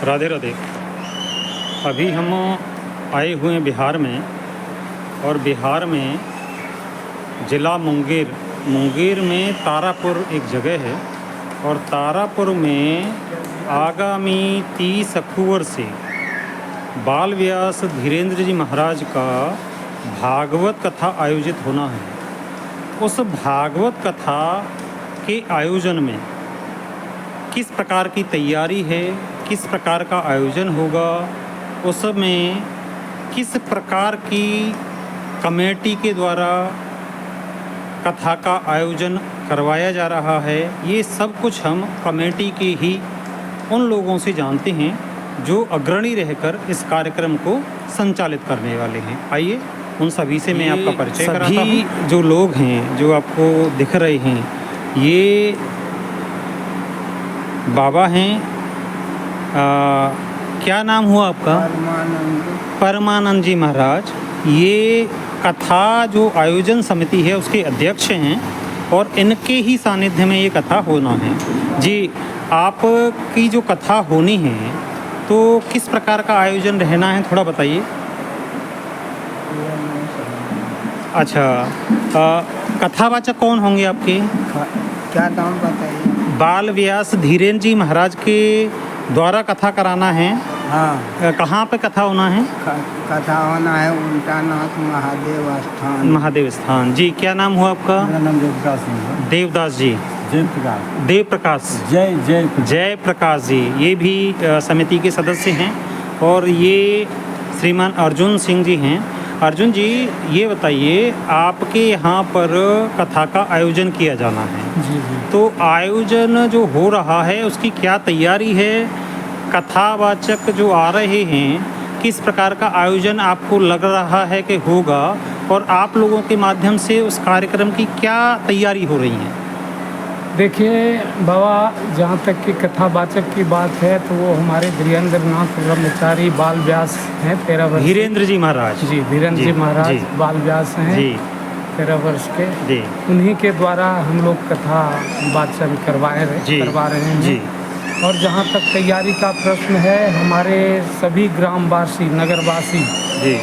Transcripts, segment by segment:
राधे राधे। अभी हम आए हुए हैं बिहार में, और बिहार में ज़िला मुंगेर में तारापुर एक जगह है, और तारापुर में आगामी 30 अक्टूबर से बाल व्यास धीरेन्द्र जी महाराज का भागवत कथा आयोजित होना है। उस भागवत कथा के आयोजन में किस प्रकार की तैयारी है, किस प्रकार का आयोजन होगा, उसमें किस प्रकार की कमेटी के द्वारा कथा का आयोजन करवाया जा रहा है, ये सब कुछ हम कमेटी के ही उन लोगों से जानते हैं जो अग्रणी रहकर इस कार्यक्रम को संचालित करने वाले हैं। आइए उन सभी से मैं आपका परिचय कराता हूँ। जो लोग हैं जो आपको दिख रहे हैं, ये बाबा हैं। क्या नाम हुआ आपका? परमानंद जी महाराज। ये कथा जो आयोजन समिति है उसके अध्यक्ष हैं, और इनके ही सानिध्य में ये कथा होना है। जी, आपकी जो कथा होनी है तो किस प्रकार का आयोजन रहना है, थोड़ा बताइए। अच्छा, कथावाचक कौन होंगे आपके? क्या नाम बताइए? बाल व्यास धीरेन्द्र जी महाराज के द्वारा कथा कराना है। हाँ। कहाँ पे कथा होना है? कथा होना है उल्टानाथ महादेव स्थान। जी, क्या नाम हुआ आपका? मेरा नाम देवदास सिंह है। देवदास जी। देव प्रकाश। जय प्रकाश जी, ये भी समिति के सदस्य हैं। और ये श्रीमान अर्जुन सिंह जी हैं। अर्जुन जी, ये बताइए, आपके यहाँ पर कथा का आयोजन किया जाना है। जी। तो आयोजन जो हो रहा है उसकी क्या तैयारी है? कथावाचक जो आ रहे हैं, किस प्रकार का आयोजन आपको लग रहा है कि होगा, और आप लोगों के माध्यम से उस कार्यक्रम की क्या तैयारी हो रही है? देखिए बाबा, जहाँ तक कि कथावाचक की बात है तो वो हमारे धीरेन्द्र नाथ ब्रह्मचारी बाल व्यास हैं, 13 वर्ष। धीरेन्द्र जी महाराज। जी, धीरेन्द्र जी महाराज बाल व्यास हैं जी, 13 वर्ष के जी। उन्हीं के द्वारा हम लोग कथा वाचन करवा रहे हैं जी। और जहाँ तक तैयारी का प्रश्न है, हमारे सभी ग्रामवासी, नगरवासी जी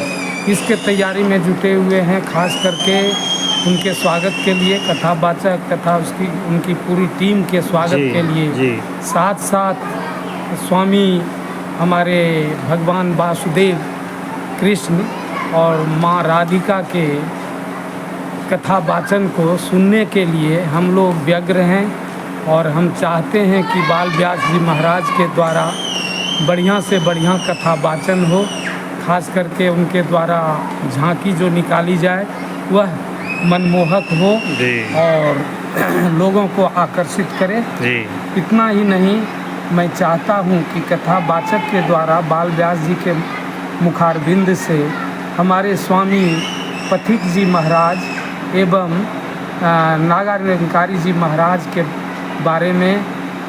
इसके तैयारी में जुटे हुए हैं। खास करके उनके स्वागत के लिए कथावाचक तथा उनकी पूरी टीम के स्वागत के लिए, साथ साथ स्वामी हमारे भगवान वासुदेव कृष्ण और माँ राधिका के कथावाचन को सुनने के लिए हम लोग व्यग्र हैं। और हम चाहते हैं कि बाल व्यास जी महाराज के द्वारा बढ़िया से बढ़िया कथावाचन हो। खास करके उनके द्वारा झांकी जो निकाली जाए वह मनमोहक हो और लोगों को आकर्षित करे। इतना ही नहीं, मैं चाहता हूँ कि कथावाचक के द्वारा बाल व्यास जी के मुखारबिंद से हमारे स्वामी पथिक जी महाराज एवं नागा निरंकारी जी महाराज के बारे में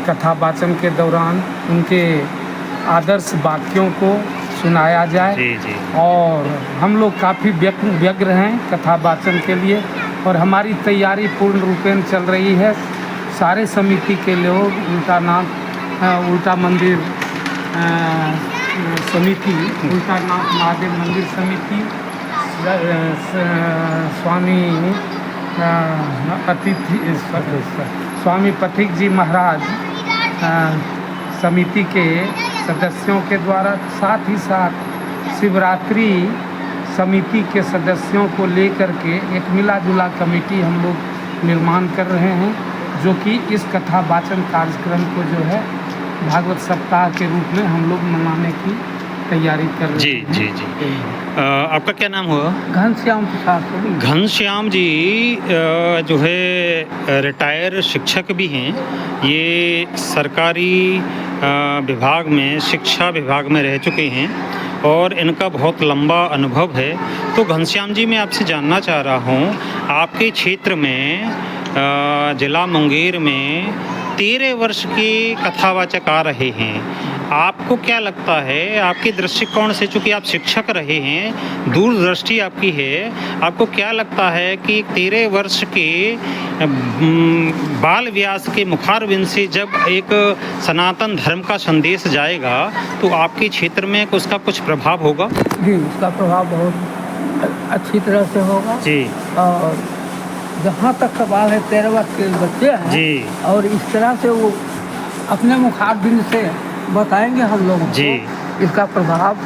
कथावाचन के दौरान उनके आदर्श वाक्यों को सुनाया जाए। जी। और हम लोग काफ़ी व्यग्र हैं कथावाचन के लिए, और हमारी तैयारी पूर्ण रूपेण चल रही है। सारे समिति के लोग उल्टा मंदिर समिति, उल्टानाथ महादेव मंदिर समिति, स्वामी पथिक जी महाराज समिति के सदस्यों के द्वारा, साथ ही साथ शिवरात्रि समिति के सदस्यों को लेकर के एक मिला जुला कमेटी हम लोग निर्माण कर रहे हैं, जो कि इस कथा वाचन कार्यक्रम को जो है भागवत सप्ताह के रूप में हम लोग मनाने की तैयारी कर रहे हैं। जी। आपका क्या नाम हुआ? घनश्याम प्रसाद। घनश्याम जी जो है रिटायर शिक्षक भी हैं। ये सरकारी विभाग में, शिक्षा विभाग में रह चुके हैं और इनका बहुत लंबा अनुभव है। तो घनश्याम जी, मैं आपसे जानना चाह रहा हूँ, आपके क्षेत्र में ज़िला मुंगेर में 13 वर्ष के कथावाचक आ रहे हैं, आपको क्या लगता है, आपके दृष्टिकोण से, चूंकि आप शिक्षक रहे हैं, दूरदृष्टि आपकी है, आपको क्या लगता है कि 13 वर्ष के बाल व्यास के मुखारबिंद से जब एक सनातन धर्म का संदेश जाएगा तो आपके क्षेत्र में उसका कुछ प्रभाव होगा? जी, उसका प्रभाव बहुत अच्छी तरह से होगा जी। और जहाँ तक सवाल है 13 वर्ष के बच्चे हैं जी। और इस तरह से वो अपने मुखारबिंद से बताएंगे हम लोग जी। इसका प्रभाव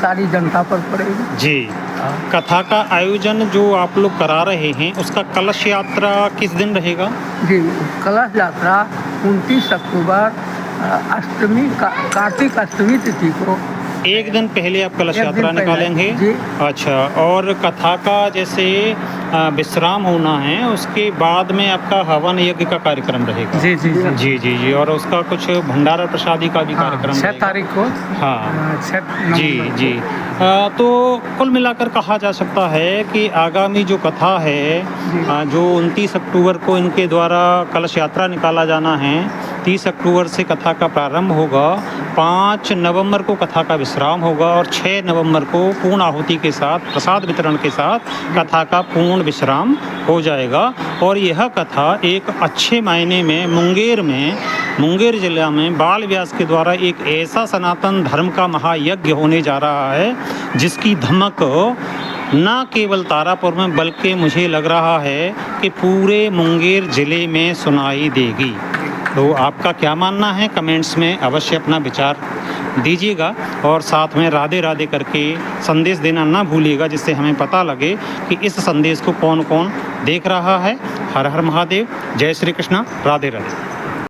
सारी जनता पर पड़ेगा। जी। कथा का आयोजन जो आप लोग करा रहे हैं उसका कलश यात्रा किस दिन रहेगा? जी, कलश यात्रा 29 अक्टूबर अष्टमी कार्तिक अष्टमी तिथि को एक दिन पहले आप कलश एक दिन यात्रा पहले, निकालेंगे? जी। अच्छा, और कथा का जैसे विश्राम होना है उसके बाद में आपका हवन यज्ञ का कार्यक्रम रहेगा? जी जी जी जी जी जी। और उसका कुछ भंडारा प्रसादी का भी हाँ, कार्यक्रम 6 रहेगा? तारीख को हाँ 6 जी जी। तो कुल मिलाकर कहा जा सकता है कि आगामी जो कथा है जो 29 अक्टूबर को इनके द्वारा कलश यात्रा निकाला जाना है, 30 अक्टूबर से कथा का प्रारंभ होगा, 5 नवंबर को कथा का विश्राम होगा और 6 नवंबर को पूर्ण आहुति के साथ प्रसाद वितरण के साथ कथा का पूर्ण विश्राम हो जाएगा। और यह कथा एक अच्छे मायने में मुंगेर जिला में बाल व्यास के द्वारा एक ऐसा सनातन धर्म का महायज्ञ होने जा रहा है जिसकी धमक न केवल तारापुर में बल्कि मुझे लग रहा है कि पूरे मुंगेर ज़िले में सुनाई देगी। तो आपका क्या मानना है, कमेंट्स में अवश्य अपना विचार दीजिएगा और साथ में राधे राधे करके संदेश देना ना भूलिएगा, जिससे हमें पता लगे कि इस संदेश को कौन कौन देख रहा है। हर हर महादेव, जय श्री कृष्णा, राधे राधे।